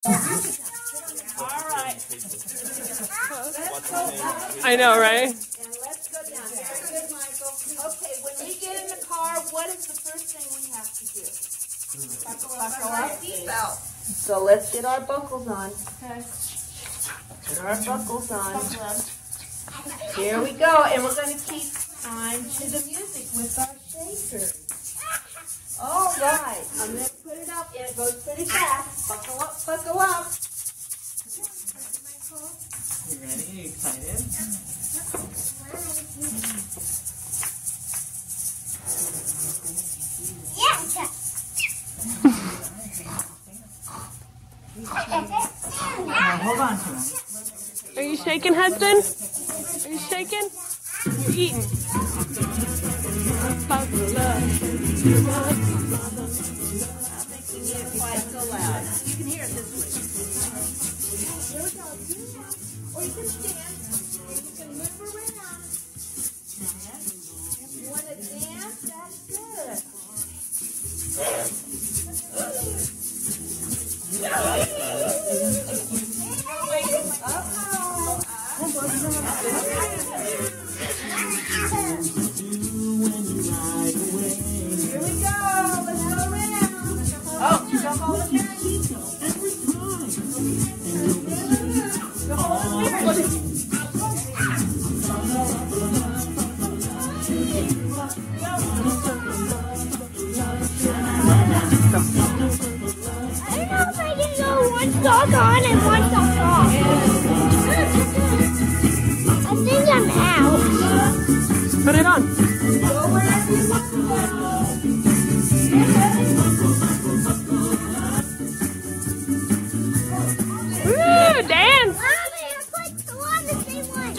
Alright. I know, right? And let's go down. Very good, Michael. Okay, when we get in the car, what is the first thing we have to do? Buckle our seatbelt. So let's get our buckles on. Okay. Get our buckles on. Here we go, and we're going to keep time to the music with our shakers. All right, I'm going to put it up, and it goes pretty fast. Buckle up, buckle up. You ready? Are you excited? Now, hold on to him. Are you shaking, husband? Are you shaking? You're eating. Quite so loud. You can hear it this way. Here we go. Or you can stand. You can move around. If you want to dance, that's good. Here we go. Let's go around. Oh, jump all the time. One sock on and one sock off. I think I'm out. Put it on. Woo, dance. Mommy, I put two on the same one.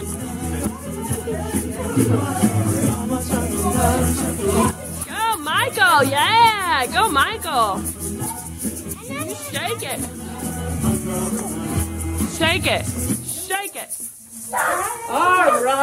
Go, Michael. Yeah. Go, Michael. Shake it. Shake it. Shake it. All right.